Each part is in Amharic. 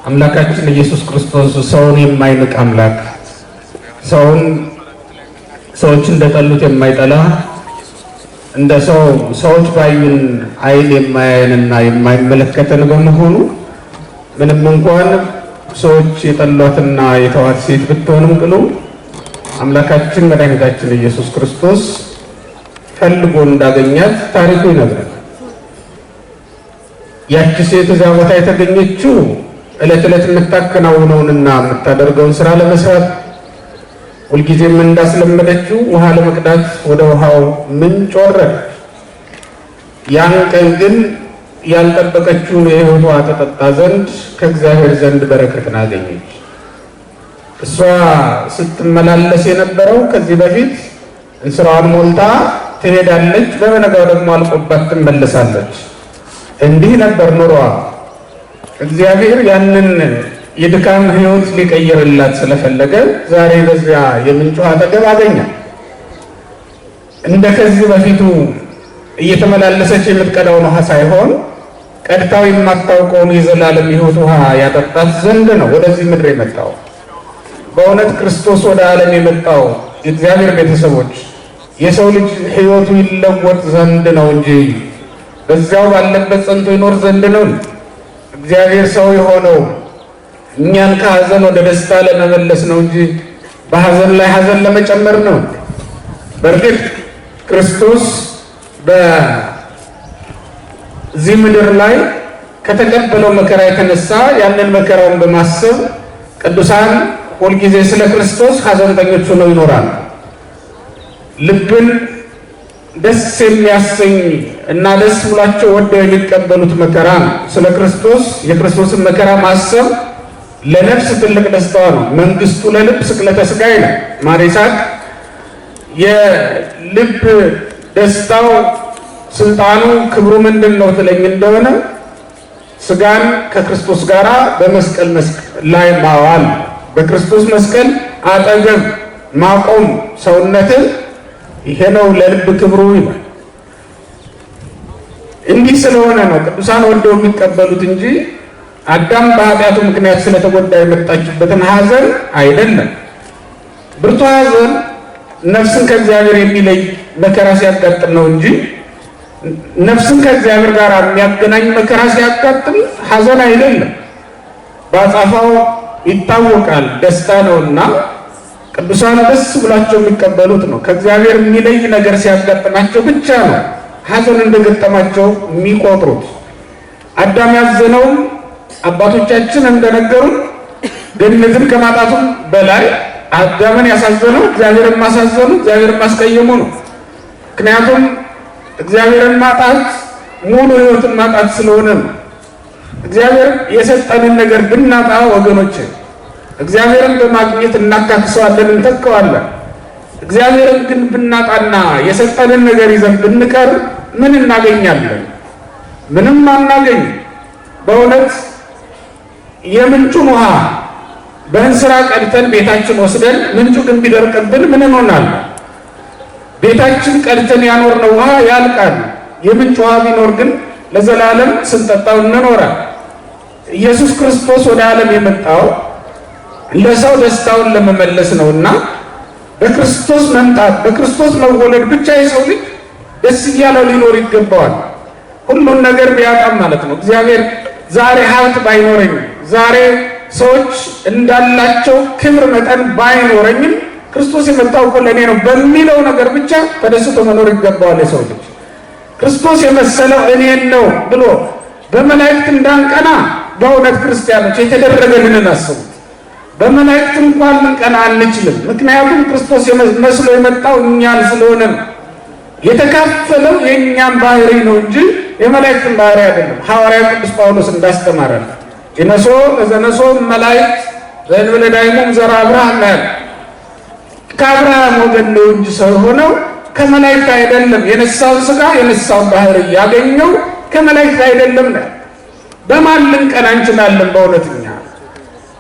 አምላካችን ኢየሱስ ክርስቶስ ሰውን የማይንቅ አምላክ፣ ሰዎች እንደጠሉት የማይጠላ እንደ ሰዎች ባዩን አይን የማያየንና የማይመለከተን በመሆኑ ምንም እንኳን ሰዎች የጠሏትና የተዋት ሴት ብትሆንም ቅሉ አምላካችን መድኃኒታችን ኢየሱስ ክርስቶስ ፈልጎ እንዳገኛት ታሪኩ ይነግራል። ያቺ ሴት እዚያ ቦታ የተገኘችው ዕለት ዕለት የምታከናውነውንና የምታደርገውን ስራ ለመስራት ሁልጊዜም እንዳስለመደችው ውሃ ለመቅዳት ወደ ውሃው ምንጭ ወረደች። ያን ቀን ግን ያልጠበቀችውን የሕይወት ውሃ ተጠጣ ዘንድ ከእግዚአብሔር ዘንድ በረከትን አገኘች። እሷ ስትመላለስ የነበረው ከዚህ በፊት እንስራዋን ሞልታ ትሄዳለች፣ በበነጋው ደግሞ አልቆባት ትመለሳለች። እንዲህ ነበር ኑሮዋ። እግዚአብሔር ያንን የድካም ሕይወት ሊቀይርላት ስለፈለገ ዛሬ በዚያ የምንጭ ውሃ አጠገብ አገኛት። እንደ ከዚህ በፊቱ እየተመላለሰች የምትቀዳውን ውሃ ሳይሆን ቀድታው የማታውቀውን የዘላለም ሕይወት ውሃ ያጠጣት ዘንድ ነው ወደዚህ ምድር የመጣው። በእውነት ክርስቶስ ወደ ዓለም የመጣው የእግዚአብሔር ቤተሰቦች የሰው ልጅ ሕይወቱ ይለወጥ ዘንድ ነው እንጂ በዚያው ባለበት ጸንቶ ይኖር ዘንድ ነው። እግዚአብሔር ሰው የሆነው እኛን ከሐዘን ወደ ደስታ ለመመለስ ነው እንጂ በሐዘን ላይ ሐዘን ለመጨመር ነው። በእርግጥ ክርስቶስ በዚህ ምድር ላይ ከተቀበለው መከራ የተነሳ ያንን መከራውን በማሰብ ቅዱሳን ሁልጊዜ ስለ ክርስቶስ ሐዘንተኞች ሆነው ይኖራሉ። ልብን ደስ የሚያሰኝ እና ደስ ብሏቸው ወደው የሚቀበሉት መከራ ነው። ስለ ክርስቶስ የክርስቶስን መከራ ማሰብ ለነፍስ ትልቅ ደስታዋ ነው። መንግስቱ ለልብ ስቅለተ ሥጋ ይላል ማር ይስሐቅ። የልብ ደስታው ስልጣኑ ክብሩ ምንድን ነው ትለኝ እንደሆነ ሥጋን ከክርስቶስ ጋር በመስቀል ላይ ማዋል፣ በክርስቶስ መስቀል አጠገብ ማቆም ሰውነትን፣ ይሄ ነው ለልብ ክብሩ ይላል። እንዲህ ስለሆነ ነው ቅዱሳን ወደው የሚቀበሉት እንጂ አዳም በኃጢአቱ ምክንያት ስለተጎዳ የመጣችበትን ሐዘን አይደለም። ብርቱ ሐዘን ነፍስን ከእግዚአብሔር የሚለይ መከራ ሲያጋጥም ነው እንጂ ነፍስን ከእግዚአብሔር ጋር የሚያገናኝ መከራ ሲያጋጥም ሐዘን አይደለም። በአጻፋው ይታወቃል ደስታ ነውና ቅዱሳን ደስ ብሏቸው የሚቀበሉት ነው። ከእግዚአብሔር የሚለይ ነገር ሲያጋጥማቸው ብቻ ነው ሐዘን እንደገጠማቸው የሚቆጥሩት። አዳም ያዘነውም አባቶቻችን እንደነገሩን ገነትን ከማጣቱም በላይ አዳምን ያሳዘነው እግዚአብሔርን ማሳዘኑ፣ እግዚአብሔርን ማስቀየሙ ነው። ምክንያቱም እግዚአብሔርን ማጣት ሙሉ ሕይወትን ማጣት ስለሆነ ነው። እግዚአብሔር የሰጠንን ነገር ብናጣ ወገኖች እግዚአብሔርን በማግኘት እናካክሰዋለን፣ እንተካዋለን። እግዚአብሔርን ግን ብናጣና የሰጠንን ነገር ይዘን ብንቀር ምን እናገኛለን? ምንም አናገኝ። በእውነት የምንጩን ውሃ በእንስራ ቀድተን ቤታችን ወስደን ምንጩ ግን ቢደርቅብን ምን እንሆናለን? ቤታችን ቀድተን ያኖርነው ውሃ ያልቃል። የምንጭ ውሃ ቢኖር ግን ለዘላለም ስንጠጣው እንኖራለን። ኢየሱስ ክርስቶስ ወደ ዓለም የመጣው ለሰው ደስታውን ለመመለስ ነውና በክርስቶስ መምጣት በክርስቶስ መወለድ ብቻ የሰው ልጅ ደስ እያለው ሊኖር ይገባዋል። ሁሉን ነገር ቢያጣም ማለት ነው። እግዚአብሔር ዛሬ ሀብት ባይኖረኝም ዛሬ ሰዎች እንዳላቸው ክብር መጠን ባይኖረኝም ክርስቶስ የመጣው እኮ ለእኔ ነው በሚለው ነገር ብቻ ተደስቶ መኖር ይገባዋል የሰው ልጅ። ክርስቶስ የመሰለው እኔን ነው ብሎ በመላእክት እንዳንቀና በእውነት ክርስቲያኖች የተደረገልንን አስቡ። በመላእክት እንኳን ልንቀና አንችልም። ምክንያቱም ክርስቶስ መስሎ የመጣው እኛን ስለሆነ ነው። የተካፈለው የእኛን ባህሪ ነው እንጂ የመላእክትን ባህሪ አይደለም። ሐዋርያው ቅዱስ ጳውሎስ እንዳስተማረን ይነሶ ለዘነሶ መላእክት ዘእንበለ ዳይሞም ዘርአ አብርሃም ነው። ከአብርሃም ወገን ነው እንጂ ሰው ሆነው ከመላእክት አይደለም። የነሳውን ሥጋ የነሳውን ባህሪ ያገኘው ከመላእክት አይደለም ነው። በማን ልንቀና እንችላለን? በእውነትኛ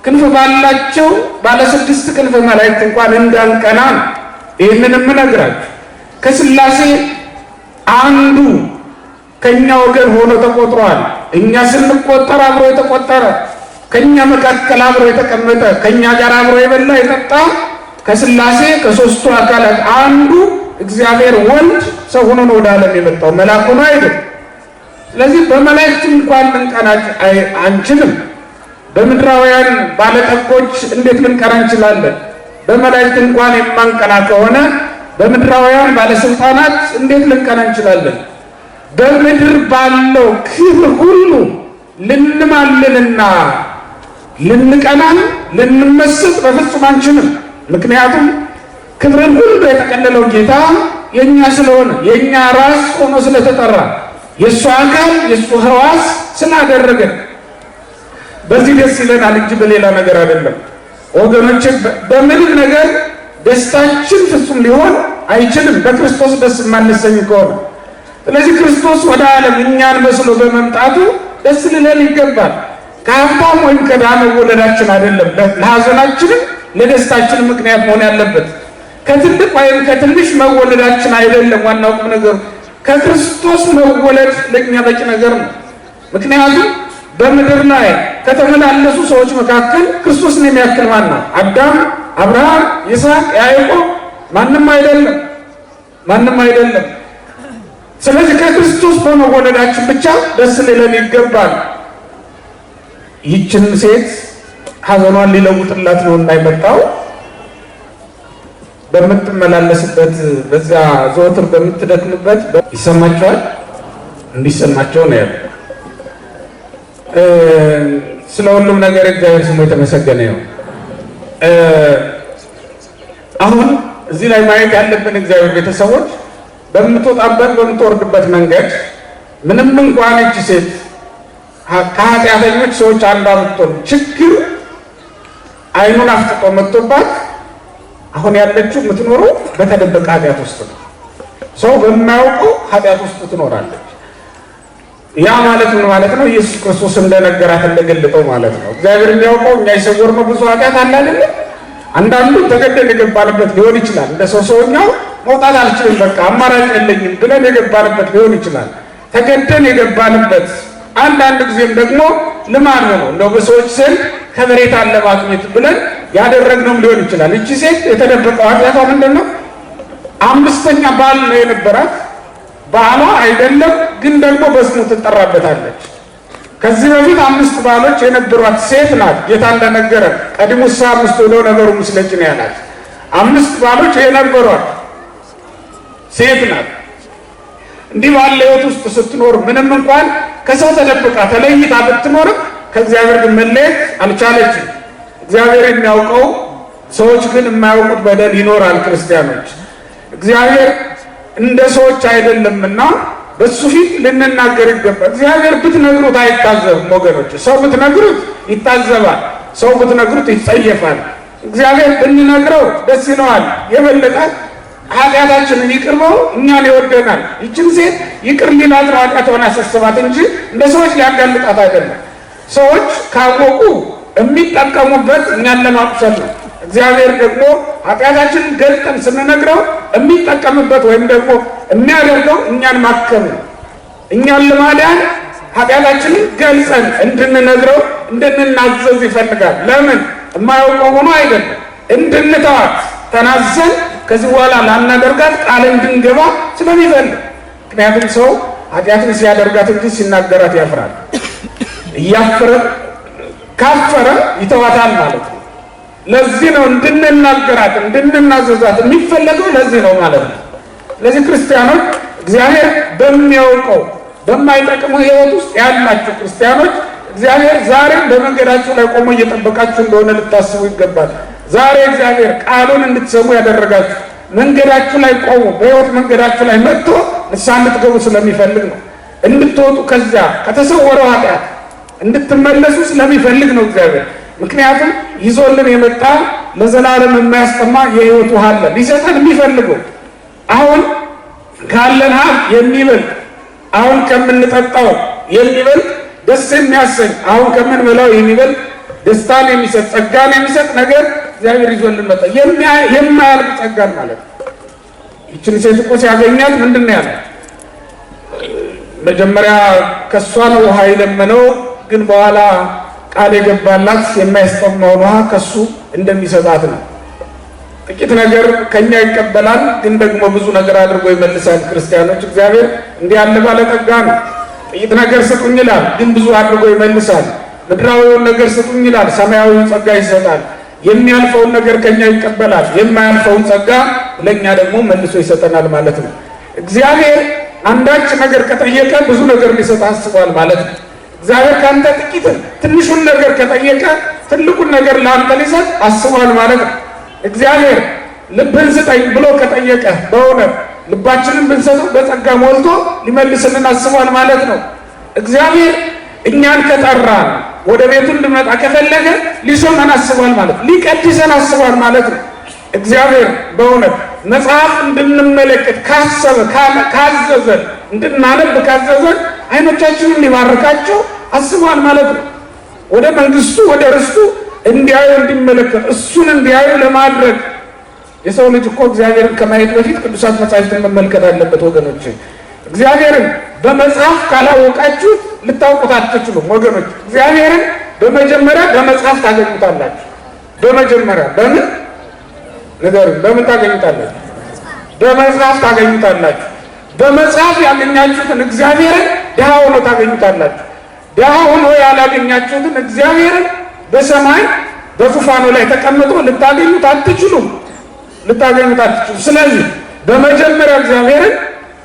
ክንፍ ባላቸው ባለ 6 ክንፍ መላእክት እንኳን እንዳንቀና ነው። ይህንን የምነግራችሁ ከሥላሴ አንዱ ከኛ ወገን ሆኖ ተቆጥሯል። እኛ ስንቆጠር አብሮ የተቆጠረ ከኛ መካከል አብሮ የተቀመጠ ከኛ ጋር አብሮ የበላ የጠጣ ከሥላሴ ከሦስቱ አካላት አንዱ እግዚአብሔር ወልድ ሰው ሆኖ ወደ ዓለም የመጣው መልአክ ሆኖ አይደል። ስለዚህ በመላእክት እንኳን ልንቀና አንችልም። በምድራውያን ባለጠጎች እንዴት ልንቀና እንችላለን? በመላእክት እንኳን የማንቀና ከሆነ በምድራውያን ባለስልጣናት እንዴት ልንቀና እንችላለን? በምድር ባለው ክብር ሁሉ ልንማልልና ልንቀናን ልንመስጥ በፍጹም አንችልም። ምክንያቱም ክብርን ሁሉ የጠቀለለው ጌታ የኛ ስለሆነ የኛ ራስ ሆኖ ስለተጠራ የሱ አካል የሱ ሕዋስ ስላደረገን በዚህ ደስ ይለናል እንጂ በሌላ ነገር አይደለም። ወገኖች በምንም ነገር ደስታችን ፍጹም ሊሆን አይችልም በክርስቶስ ደስ የማንሰኝ ከሆነ። ስለዚህ ክርስቶስ ወደ ዓለም እኛን መስሎ በመምጣቱ ደስ ሊለን ይገባል። ከሀብታም ወይም ከድሃ መወለዳችን አይደለም ለሐዘናችንም ለደስታችን ምክንያት መሆን ያለበት። ከትልቅ ወይም ከትንሽ መወለዳችን አይደለም ዋናው ቁም ነገሩ። ከክርስቶስ መወለድ ለኛ በቂ ነገር ነው። ምክንያቱም በምድር ላይ ከተመላለሱ ሰዎች መካከል ክርስቶስን የሚያክል ማን ነው? አዳም፣ አብርሃም፣ ይስሐቅ፣ ያዕቆብ ማንም አይደለም፣ ማንም አይደለም። ስለዚህ ከክርስቶስ በመወለዳችን ብቻ ደስ ሊለን ይገባል። ይህችን ሴት ሐዘኗን ሊለውጥላት ነው እንዳይመጣው በምትመላለስበት በዛ ዘወትር በምትደክምበት ይሰማቸዋል፣ እንዲሰማቸው ነው ያለው። ስለ ሁሉም ነገር እግዚአብሔር ስሙ የተመሰገነ ነው። አሁን እዚህ ላይ ማየት ያለብን እግዚአብሔር ቤተሰቦች በምትወጣበት በምትወርድበት መንገድ ምንም እንኳን እቺ ሴት ከኃጢአተኞች ሰዎች አንዷ ብትሆን ችግር አይኑን አፍጥጦ መጥቶባት አሁን ያለችው የምትኖረው በተደበቀ ኃጢአት ውስጥ ነው። ሰው በማያውቀው ኃጢአት ውስጥ ትኖራለች። ያ ማለት ምን ማለት ነው? ኢየሱስ ክርስቶስ እንደነገራት እንደገለጠው ማለት ነው። እግዚአብሔር የሚያውቀው እኛ የሰወርነው ብዙ ኃጢአት አለ አይደል? አንዳንዱ ተገደን የገባንበት ሊሆን ይችላል። እንደ ሰውኛው መውጣት አልችልም በቃ አማራጭ የለኝም ብለን የገባንበት ሊሆን ይችላል። ተገደን የገባንበት አንዳንድ ጊዜም ደግሞ ልማድ ነው እንደው በሰዎች ዘንድ ከበሬታን ለማግኘት ብለን ያደረግነውም ሊሆን ይችላል። እቺ ሴት የተደበቀው ኃጢአቷ ምንድን ነው? አምስተኛ ባል ነው የነበራት። ባሏ አይደለም ግን ደግሞ በስሙ ትጠራበታለች። ከዚህ በፊት 5 ባሎች የነበሯት ሴት ናት። ጌታ እንደነገረ ቀድሙሳ 5 ብሎ ነገሩ ምስለጭ ነው ያላት። 5 ባሎች የነበሯት ሴት ናት። እንዲህ ባለ ሕይወት ውስጥ ስትኖር ምንም እንኳን ከሰው ተደብቃ ተለይታ ብትኖርም ከእግዚአብሔር ግን መለየት አልቻለችም። እግዚአብሔር የሚያውቀው ሰዎች ግን የማያውቁት በደል ይኖራል። ክርስቲያኖች እግዚአብሔር እንደ ሰዎች አይደለምና በሱ ፊት ልንናገር ይገባል። እግዚአብሔር ብትነግሩት አይታዘብም ወገኖች። ሰው ብትነግሩት ይታዘባል፣ ሰው ብትነግሩት ይጸየፋል። እግዚአብሔር ብንነግረው ደስ ይለዋል። የበለጠ ኃጢአታችንን ይቅር ብሎ እኛን ይወደናል። ይችን ሴት ይቅር ሊላት ነው ኃጢአቷን ያሳስባት እንጂ እንደ ሰዎች ሊያጋልጣት አይደለም። ሰዎች ካወቁ የሚጠቀሙበት እኛን ለማቁሰል ነው። እግዚአብሔር ደግሞ ኃጢአታችንን ገልጠን ስንነግረው የሚጠቀምበት ወይም ደግሞ የሚያደርገው እኛን ማከም ነው። እኛን ለማዳን ኃጢአታችንን ገልጸን እንድንነግረው እንድንናዘዝ ይፈልጋል። ለምን? የማያውቀው ሆኖ አይደለም፣ እንድንተዋት ተናዘን ከዚህ በኋላ ላናደርጋት ቃል እንድንገባ ስለሚፈልግ። ምክንያቱም ሰው ኃጢአትን ሲያደርጋት እንጂ ሲናገራት ያፍራል። እያፈረ ካፈረ ይተዋታል ማለት ነው። ለዚህ ነው እንድንናገራት እንድንናዘዛት የሚፈለገው ለዚህ ነው ማለት ነው። ስለዚህ ክርስቲያኖች እግዚአብሔር በሚያውቀው በማይጠቅሙ ሕይወት ውስጥ ያላችሁ ክርስቲያኖች እግዚአብሔር ዛሬም በመንገዳችሁ ላይ ቆሞ እየጠበቃችሁ እንደሆነ ልታስቡ ይገባል። ዛሬ እግዚአብሔር ቃሉን እንድትሰሙ ያደረጋችሁ መንገዳችሁ ላይ ቆሞ በሕይወት መንገዳችሁ ላይ መጥቶ ንስሐ እንድትገቡ ስለሚፈልግ ነው። እንድትወጡ ከዚያ ከተሰወረው ኃጢአት እንድትመለሱ ስለሚፈልግ ነው እግዚአብሔር። ምክንያቱም ይዞልን የመጣ ለዘላለም የማያስጠማ የሕይወት ውሃ አለ ሊሰጠን የሚፈልገው። አሁን ካለን ሀብት የሚበልጥ አሁን ከምንጠጣው የሚበልጥ ደስ የሚያሰኝ አሁን ከምንበላው የሚበልጥ ደስታን የሚሰጥ ጸጋን የሚሰጥ ነገር እግዚአብሔር ይዞልን መጣ። የማያልቅ ጸጋን ማለት ነው። ይችን ሴት እኮ ሲያገኛት ምንድን ነው ያለው? መጀመሪያ ከእሷ ነው ውሃ የለመነው፣ ግን በኋላ ቃል የገባላት የማይስማማውን ውሃ ከሱ እንደሚሰጣት ነው። ጥቂት ነገር ከኛ ይቀበላል፣ ግን ደግሞ ብዙ ነገር አድርጎ ይመልሳል። ክርስቲያኖች እግዚአብሔር እንዲህ ያለ ባለጠጋ ነው። ጥቂት ነገር ስጡኝ ይላል፣ ግን ብዙ አድርጎ ይመልሳል። ምድራዊውን ነገር ስጡኝ ይላል፣ ሰማያዊውን ጸጋ ይሰጣል። የሚያልፈውን ነገር ከኛ ይቀበላል፣ የማያልፈውን ጸጋ ለኛ ደግሞ መልሶ ይሰጠናል ማለት ነው። እግዚአብሔር አንዳች ነገር ከጠየቀ ብዙ ነገር ሊሰጥ አስቧል ማለት ነው። እግዚአብሔር ካንተ ጥቂት ትንሹን ነገር ከጠየቀ ትልቁን ነገር ለአንተ ሊሰጥ አስቧል ማለት ነው። እግዚአብሔር ልብህን ስጠኝ ብሎ ከጠየቀ በእውነት ልባችንን ብንሰጠው በጸጋ ሞልቶ ሊመልስልን አስቧል ማለት ነው። እግዚአብሔር እኛን ከጠራን ወደ ቤቱ እንድንመጣ ከፈለገ ሊሾመን አስቧል ማለት ነው። ሊቀድሰን አስቧል ማለት ነው። እግዚአብሔር በእውነት መጽሐፍ እንድንመለከት ካሰበ ካዘዘን እንድናነብ ካዘዘን አይኖቻችንን ሊባርካቸው አስቧል ማለት ነው። ወደ መንግስቱ ወደ ርስቱ እንዲያዩ እንዲመለከት እሱን እንዲያዩ ለማድረግ የሰው ልጅ እኮ እግዚአብሔርን ከማየት በፊት ቅዱሳት መጻሕፍትን መመልከት አለበት ወገኖች። እግዚአብሔርን በመጽሐፍ ካላወቃችሁ ልታውቁት አትችሉም ወገኖች። እግዚአብሔርን በመጀመሪያ በመጽሐፍ ታገኙታላችሁ። በመጀመሪያ በምን ነገር በምን ታገኙታላችሁ? በመጽሐፍ ታገኙታላችሁ። በመጽሐፍ ያገኛችሁትን እግዚአብሔርን ድሃ ሆኖ ታገኙታላችሁ። ድሃ ሆኖ ያላገኛችሁትን እግዚአብሔርን በሰማይ በዙፋኑ ላይ ተቀምጦ ልታገኙት አትችሉም። ስለዚህ በመጀመሪያ እግዚአብሔርን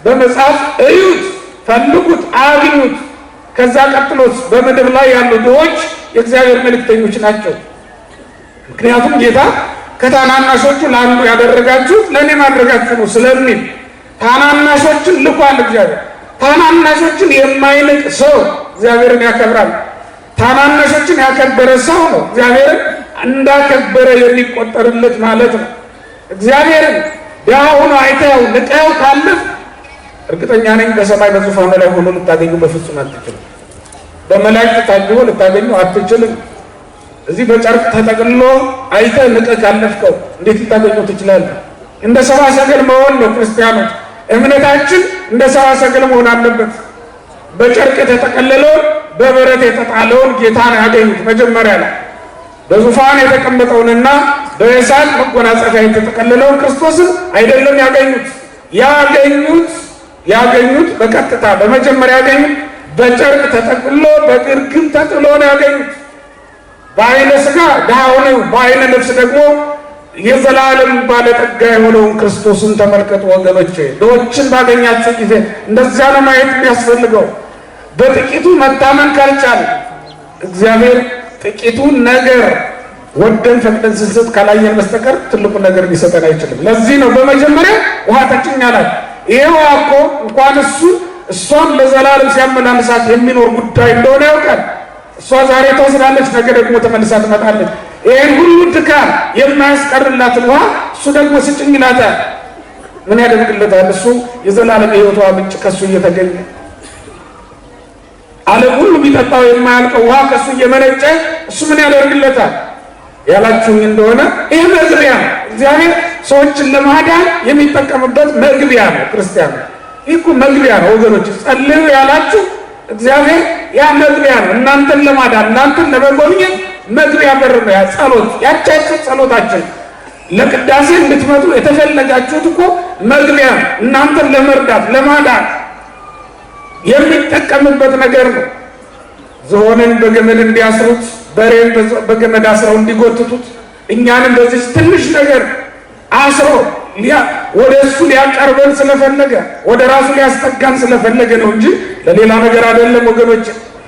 በመጽሐፍ እዩት፣ ፈልጉት፣ አግኙት። ከዛ ቀጥሎስ በምድር ላይ ያሉ ድሆች የእግዚአብሔር መልእክተኞች ናቸው። ምክንያቱም ጌታ ከታናናሾቹ ለአንዱ ያደረጋችሁት ለእኔ ማድረጋችሁ ነው ስለሚል ታናናሾችን ልኳል እግዚአብሔር። ታናናሾችን የማይንቅ ሰው እግዚአብሔርን ያከብራል። ታናናሾችን ያከበረ ሰው ነው እግዚአብሔርን እንዳከበረ የሚቆጠርለት ማለት ነው። እግዚአብሔርን ድሃ ሆኖ አይተኸው ንቀኸው ካለፍ እርግጠኛ ነኝ በሰማይ በዙፋኑ ላይ ሆኖ ልታገኙ በፍጹም አትችልም። በመላእክት ታጅቦ ልታገኙ አትችልም። እዚህ በጨርቅ ተጠቅልሎ አይተህ ንቀህ ካለፍከው እንዴት ልታገኘው ትችላለህ? እንደ ሰብአ ሰገል መሆን ነው ክርስቲያኖች። እምነታችን እንደ ሰብአ ሰገል መሆን አለበት። በጨርቅ የተጠቀለለውን በበረት የተጣለውን ጌታን ያገኙት መጀመሪያ ላይ በዙፋን የተቀመጠውንና በእሳት መጎናጸፊያ የተጠቀለለውን ክርስቶስን አይደለም ያገኙት በቀጥታ በመጀመሪያ ያገኙት በጨርቅ ተጠቅልሎ በግርግም ተጥሎ ነው ያገኙት። በአይነ ሥጋ ድሃ ሆነው በአይነ ነፍስ ደግሞ የዘላለም ባለጠጋ የሆነውን ክርስቶስን ተመልከቱ ወገኖቼ። ድሆችን ባገኛቸው ጊዜ እንደዚያ ነው ማየት የሚያስፈልገው። በጥቂቱ መታመን ካልቻል እግዚአብሔር ጥቂቱን ነገር ወደን ፈቅደን ስንሰጥ ካላየን በስተቀር ትልቁን ነገር ሊሰጠን አይችልም። ለዚህ ነው በመጀመሪያ ውሃ ጠጭኝ አላት። ይሄ ውሃ እኮ እንኳን እሷን ለዘላለም ሲያመላልሳት የሚኖር ጉዳይ እንደሆነ ያውቃል። እሷ ዛሬ ትወስዳለች፣ ነገ ደግሞ ተመልሳ ትመጣለች። ይህን ሁሉ ድካም የማያስቀርላትን ውሃ እሱ ደግሞ ስጭኝ ይላታል። ምን ያደርግለታል? እሱ የዘላለም የሕይወቷ ምንጭ ከሱ እየተገኘ ዓለም ሁሉ ቢጠጣው የማያልቀው ውሃ ከሱ እየመነጨ እሱ ምን ያደርግለታል ያላችሁኝ እንደሆነ ይህ መግቢያ ነው። እግዚአብሔር ሰዎችን ለማዳን የሚጠቀምበት መግቢያ ነው። ክርስቲያን ይህ እኮ መግቢያ ነው ወገኖች። ጸልዩ ያላችሁ እግዚአብሔር ያ መግቢያ ነው። እናንተን ለማዳን እናንተን ለመጎብኘት መግቢያ በር ነው። ያ ጸሎት ያቻችሁ ጸሎታችን ለቅዳሴ እንድትመጡ የተፈለጋችሁት እኮ መግቢያ ነው። እናንተን ለመርዳት ለማዳን የሚጠቀምበት ነገር ነው። ዝሆንን በገመድ እንዲያስሩት፣ በሬን በገመድ አስረው እንዲጎትቱት፣ እኛንም በዚህ ትንሽ ነገር አስሮ ወደ እሱ ሊያቀርበን ስለፈለገ ወደ ራሱ ሊያስጠጋን ስለፈለገ ነው እንጂ ለሌላ ነገር አይደለም ወገኖች።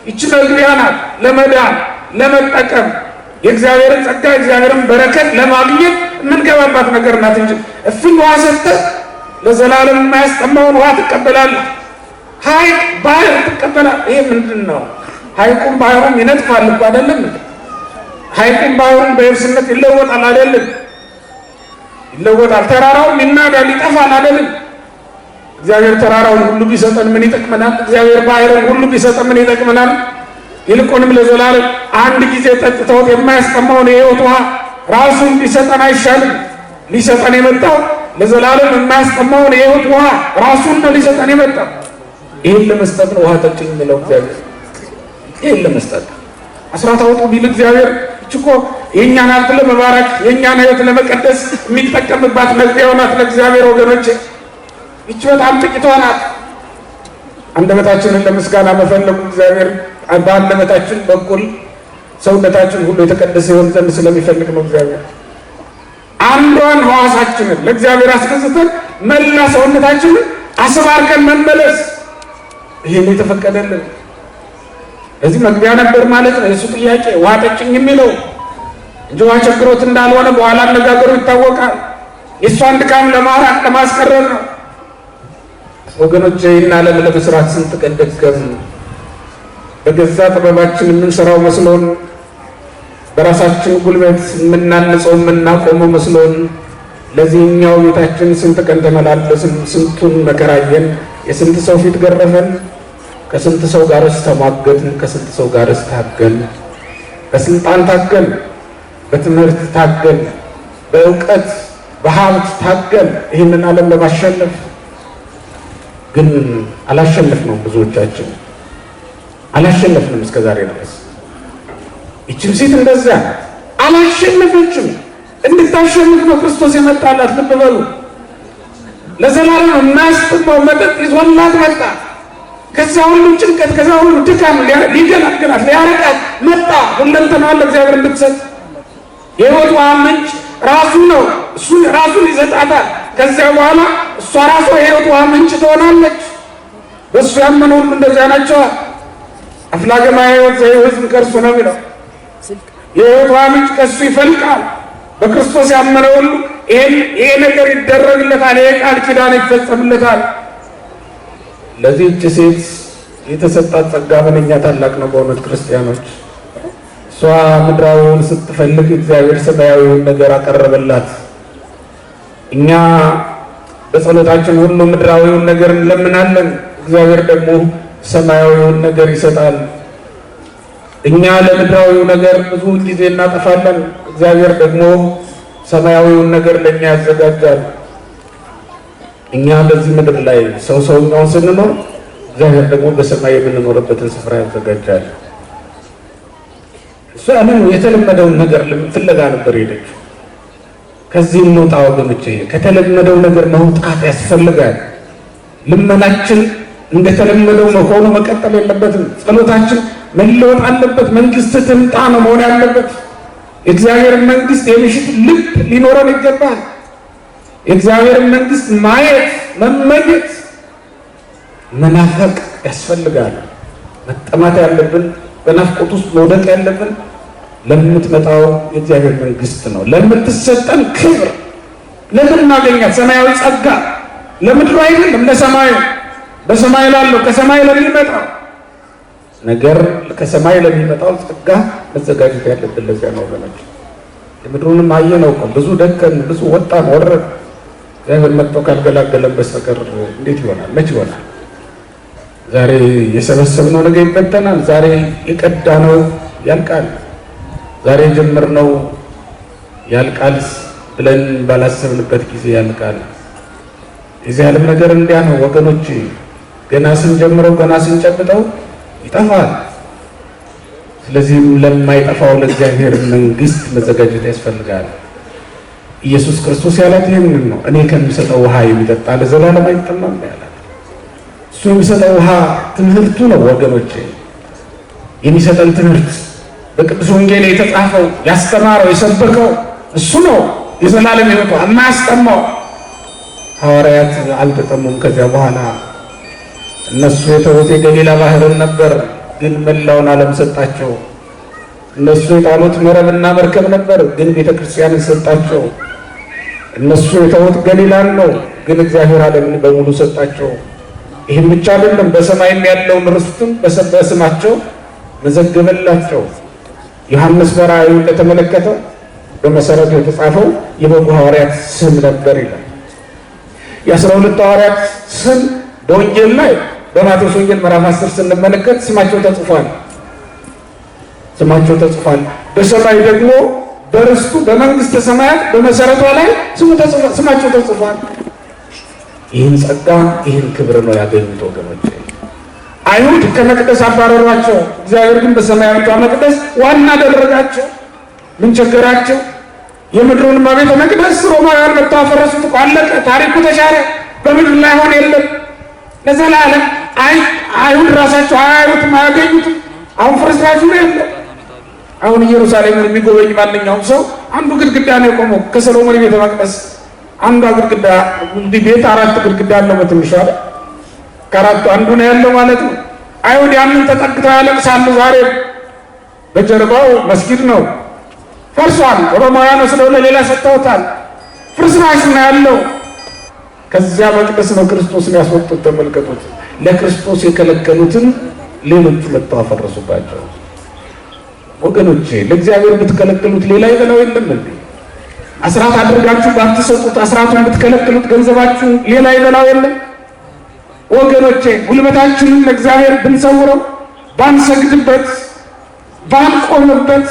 ይቺ መግቢያ ናት ለመዳን ለመጠቀም የእግዚአብሔርን ጸጋ የእግዚአብሔርን በረከት ለማግኘት የምንገባባት ነገር ናት እንጂ እፍኝ ውሃ ሰጥተህ ለዘላለም የማያስጠማውን ውሃ ትቀበላለህ። ሐይቅ ባህር ትቀበላለህ። ይሄ ምንድን ነው? ሐይቁም ባህሩም ይነጥፋል እኮ አይደለም? ሐይቁም ባህሩም በየብስነት ይለወጣል አይደለም? ይለወጣል። ተራራውም ይናዳል ይጠፋል አይደለም? እግዚአብሔር ተራራውን ሁሉ ቢሰጠን ምን ይጠቅመናል? እግዚአብሔር ባህርን ሁሉ ቢሰጠን ምን ይጠቅመናል? ይልቁንም ለዘላለም አንድ ጊዜ ጠጥተውት የማያስጠማውን የሕይወት ውሃ ራሱን ሊሰጠን አይሻልም? ሊሰጠን የመጣው ለዘላለም የማያስጠማውን የሕይወት ውሃ ራሱን ነው ሊሰጠን የመጣው። ይህን ለመስጠት ነው ውሃ ጠጭኝ የሚለው እግዚአብሔር። ይህን ለመስጠት አስራት አውጡ ቢል እግዚአብሔር እኮ የእኛን ሀብት ለመባረክ የእኛን ሕይወት ለመቀደስ የሚጠቀምባት መግቢያው ናት ለእግዚአብሔር ወገኖች። ይች በጣም ጥቂቷ ናት። አንደበታችንን ለምስጋና መፈለጉ እግዚአብሔር በአንደበታችን በኩል ሰውነታችን ሁሉ የተቀደሰ ይሆን ዘንድ ስለሚፈልግ ነው። እግዚአብሔር አንዷን ሕዋሳችንን ለእግዚአብሔር አስገዝተን መላ ሰውነታችንን አስባርከን መመለስ ይሄን የተፈቀደልን እዚህ መግቢያ ነበር ማለት ነው። የሱ ጥያቄ ውሃ ጠጭኝ የሚለው እንጂ ውሃ ቸግሮት እንዳልሆነ በኋላ አነጋገሩ ይታወቃል። የእሷን ድካም ለማራቅ ለማስቀረር ነው። ወገኖች ይህን ዓለም ለመስራት ስንት ቀን ደከምን። በገዛ ጥበባችን የምንሰራው መስሎን፣ በራሳችን ጉልበት የምናንጸው የምናቆመው መስሎን ለዚህኛው ቤታችን ስንት ቀን ተመላለስን። ስንቱን መከራየን። የስንት ሰው ፊት ገረፈን። ከስንት ሰው ጋርስ ተሟገትን። ከስንት ሰው ጋርስ ታገል። በስልጣን ታገል፣ በትምህርት ታገል፣ በእውቀት በሀብት ታገል ይህንን ዓለም ለማሸነፍ ግን አላሸነፍነው። ብዙዎቻችን አላሸነፍንም እስከ ዛሬ ድረስ። ይህችም ሴት እንደዚያ አላሸነፈችም። እንድታሸንፍ ነው ክርስቶስ የመጣላት። ልብ በሉ። ለዘላለም የማያስጥመው መጠጥ ይዞላት መጣ። ከዛ ሁሉ ጭንቀት፣ ከዛ ሁሉ ድካም ሊገላግላት ሊያረቃት መጣ። ሁለንተናዋን ለእግዚአብሔር እንድትሰጥ የሕይወት ውሃ ምንጭ ራሱ ነው። እሱ ራሱን ይሰጣታል። ከዚያ በኋላ እሷ ራሷ የሕይወት ውሃ ምንጭ ትሆናለች። በእሱ ያመኑ ሁሉ እንደዚያ ናቸው። አፍላገማ ሕይወት ዘሕዝብ ከእርሱ ነው የሚለው። የሕይወት ውሃ ምንጭ ከእሱ ይፈልቃል። በክርስቶስ ያመነ ሁሉ ይሄ ነገር ይደረግለታል። ይሄ ቃል ኪዳን ይፈጸምለታል። ለዚህች ሴት የተሰጣት ጸጋ ምንኛ ታላቅ ነው በእውነት ክርስቲያኖች። እሷ ምድራዊውን ስትፈልግ እግዚአብሔር ሰማያዊውን ነገር አቀረበላት። እኛ በጸሎታችን ሁሉ ምድራዊውን ነገር እንለምናለን፣ እግዚአብሔር ደግሞ ሰማያዊውን ነገር ይሰጣል። እኛ ለምድራዊው ነገር ብዙ ጊዜ እናጠፋለን፣ እግዚአብሔር ደግሞ ሰማያዊውን ነገር ለእኛ ያዘጋጃል። እኛ በዚህ ምድር ላይ ሰውኛውን ስንኖር እግዚአብሔር ደግሞ በሰማይ የምንኖርበትን ስፍራ ያዘጋጃል። እሷ የተለመደውን ነገር ፍለጋ ነበር ሄደችው። ከዚህ እንውጣ ወገኖቼ፣ ከተለመደው ነገር መውጣት ያስፈልጋል። ልመናችን እንደተለመደው መሆኑ መቀጠል የለበትም። ጸሎታችን መለወጥ አለበት። መንግስት ትምጣ ነው መሆን ያለበት። የእግዚአብሔርን መንግስት የምሽት ልብ ሊኖረን ይገባል። የእግዚአብሔርን መንግስት ማየት፣ መመኘት፣ መናፈቅ ያስፈልጋል። መጠማት ያለብን፣ በናፍቆት ውስጥ መውደቅ ያለብን ለምትመጣው የእግዚአብሔር መንግስት ነው። ለምትሰጠን ክብር፣ ለምናገኛት ሰማያዊ ጸጋ፣ ለምድሩ አይደለም ለሰማዩ፣ በሰማይ ላለው ከሰማይ ለሚመጣው ነገር፣ ከሰማይ ለሚመጣው ጸጋ መዘጋጀት ያለብን ለዚያ ነው ወገኖች። የምድሩንም አየነው እኮ ብዙ ደከም፣ ብዙ ወጣን ወረድ። እግዚአብሔር መጥቶ ካልገላገለን በስተቀር እንዴት ይሆናል? መች ይሆናል? ዛሬ የሰበሰብነው ነገር ይበተናል። ዛሬ የቀዳነው ያልቃል። ዛሬ የጀመርነው ያልቃል ብለን ባላሰብንበት ጊዜ ያልቃል። የዚህ ዓለም ነገር እንዲያ ነው ወገኖች። ገና ስንጀምረው ገና ስንጨብጠው ይጠፋል። ስለዚህም ለማይጠፋው ለእግዚአብሔር መንግስት መዘጋጀት ያስፈልጋል። ኢየሱስ ክርስቶስ ያላት ይህንን ነው። እኔ ከሚሰጠው ውሃ የሚጠጣ ለዘላለም አይጠማም ያላት። እሱ የሚሰጠው ውሃ ትምህርቱ ነው ወገኖቼ። የሚሰጠን ትምህርት በቅዱስ ወንጌል የተጻፈው ያስተማረው የሰበከው እሱ ነው። የዘላለም ሕይወት የማያስጠማው ሐዋርያት አልተጠሙም። ከዚያ በኋላ እነሱ የተውት የገሊላ ባህርን ነበር፣ ግን መላውን ዓለም ሰጣቸው። እነሱ የጣሉት መረብና መርከብ ነበር፣ ግን ቤተክርስቲያንን ሰጣቸው። እነሱ የተውት ገሊላን ነው፣ ግን እግዚአብሔር ዓለምን በሙሉ ሰጣቸው። ይህም ብቻ አይደለም፣ በሰማይም ያለውን ርስትም በስማቸው መዘገበላቸው። ዮሐንስ በራእዩ እንደተመለከተ በመሰረቱ የተጻፈው የበጉ ሐዋርያት ስም ነበር ይላል። የ12 ሐዋርያት ስም በወንጌል ላይ በማቴዎስ ወንጌል ምዕራፍ 10 ስንመለከት ስማቸው ተጽፏል። ስማቸው ተጽፏል። በሰማይ ደግሞ በርስቱ በመንግስተ ሰማያት በመሰረቷ ላይ ስማቸው ተጽፏል። ይህን ጸጋ ይህን ክብር ነው ያገኙት ወገኖች። አይሁድ ከመቅደስ አባረሯቸው። እግዚአብሔር ግን በሰማያዊቷ መቅደስ ዋና አደረጋቸው። ምን ቸገራቸው? የምድሩን ቤተ መቅደስ ሮማውያን መጥተው አፈረሱት እኮ አለቀ። ታሪኩ ተሻረ። በምድር ላይ ሆነ የለም ለዘላለም። አይሁድ ራሳቸው አያዩትም፣ አያገኙትም። አሁን ፍርስራሹ ነው የለም። አሁን ኢየሩሳሌምን የሚጎበኝ ማንኛውም ሰው አንዱ ግድግዳ ነው የቆመው ከሰሎሞን ቤተ መቅደስ። አንዷ ግድግዳ እንዲህ ቤት 4 ግድግዳ አለው በትንሹ አለ። ከአራቱ አንዱ ነው ያለው ማለት ነው። አይሁድ ያንን ተጠግተው ያለቅሳሉ። ዛሬ በጀርባው መስጊድ ነው ፈርሷል። ሮማውያን ወስደው ለሌላ ሰጥተውታል። ፍርስራሽ ነው ያለው። ከዚያ መቅደስ ነው ክርስቶስን ያስወጡት። ተመልከቱት። ለክርስቶስ የከለከሉትን ሌሎቹ መጥተው አፈረሱባቸው። ወገኖቼ ለእግዚአብሔር ብትከለክሉት ሌላ ይበላው የለም እንዴ? አስራት አድርጋችሁ ባትሰጡት፣ አስራቱን ብትከለክሉት ገንዘባችሁ ሌላ ይበላው የለም? ወገኖቼ ጉልበታችንን ለእግዚአብሔር ብንሰውረው፣ ባንሰግድበት፣ ባንቆምበት፣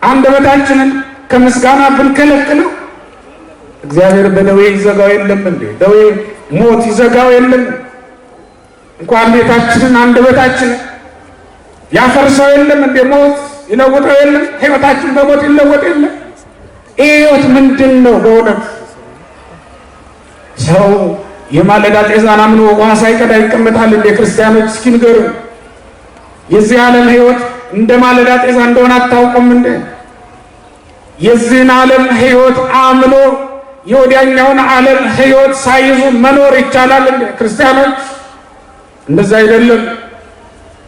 አንደበታችንን ከምስጋና ብንከለክለው እግዚአብሔር በደዌ ይዘጋው የለም እንዴ? ደዌ ሞት ይዘጋው የለም? እንኳን ቤታችንን አንደበታችንን ያፈርሰው የለም እንዴ? ሞት ይለውጠው የለም? ሕይወታችን በሞት ይለወጥ የለም? ይህ ሕይወት ምንድን ነው? በእውነት ሰው የማለዳ ጤዛን አምኖ ውሃ ሳይቀዳ ይቀመጣል እንዴ? ክርስቲያኖች እስኪ ንገሩ። የዚህ ዓለም ሕይወት እንደ ማለዳ ጤዛ እንደሆነ አታውቁም እንዴ? የዚህን ዓለም ሕይወት አምኖ የወዲያኛውን ዓለም ሕይወት ሳይዙ መኖር ይቻላል እንዴ? ክርስቲያኖች እንደዛ አይደለም።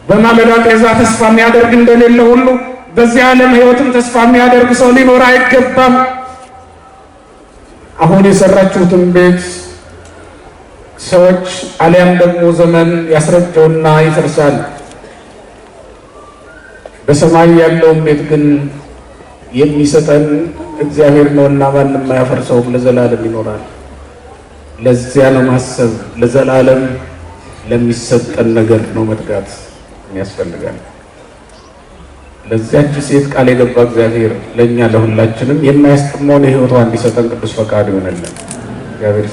በማለዳ ጤዛ ተስፋ የሚያደርግ እንደሌለ ሁሉ በዚህ ዓለም ሕይወትም ተስፋ የሚያደርግ ሰው ሊኖር አይገባም። አሁን የሰራችሁትን ቤት ሰዎች አሊያም ደግሞ ዘመን ያስረጀውና ይፈርሳል። በሰማይ ያለውን ቤት ግን የሚሰጠን እግዚአብሔር ነውና ማንም አያፈርሰውም፣ ለዘላለም ይኖራል። ለዚያ ነው ማሰብ፣ ለዘላለም ለሚሰጠን ነገር ነው መትጋት የሚያስፈልጋል። ለዚያች ሴት ቃል የገባ እግዚአብሔር ለእኛ ለሁላችንም የማያስጠማውን የሕይወቷ እንዲሰጠን ቅዱስ ፈቃዱ ይሆንልን። እግዚአብሔር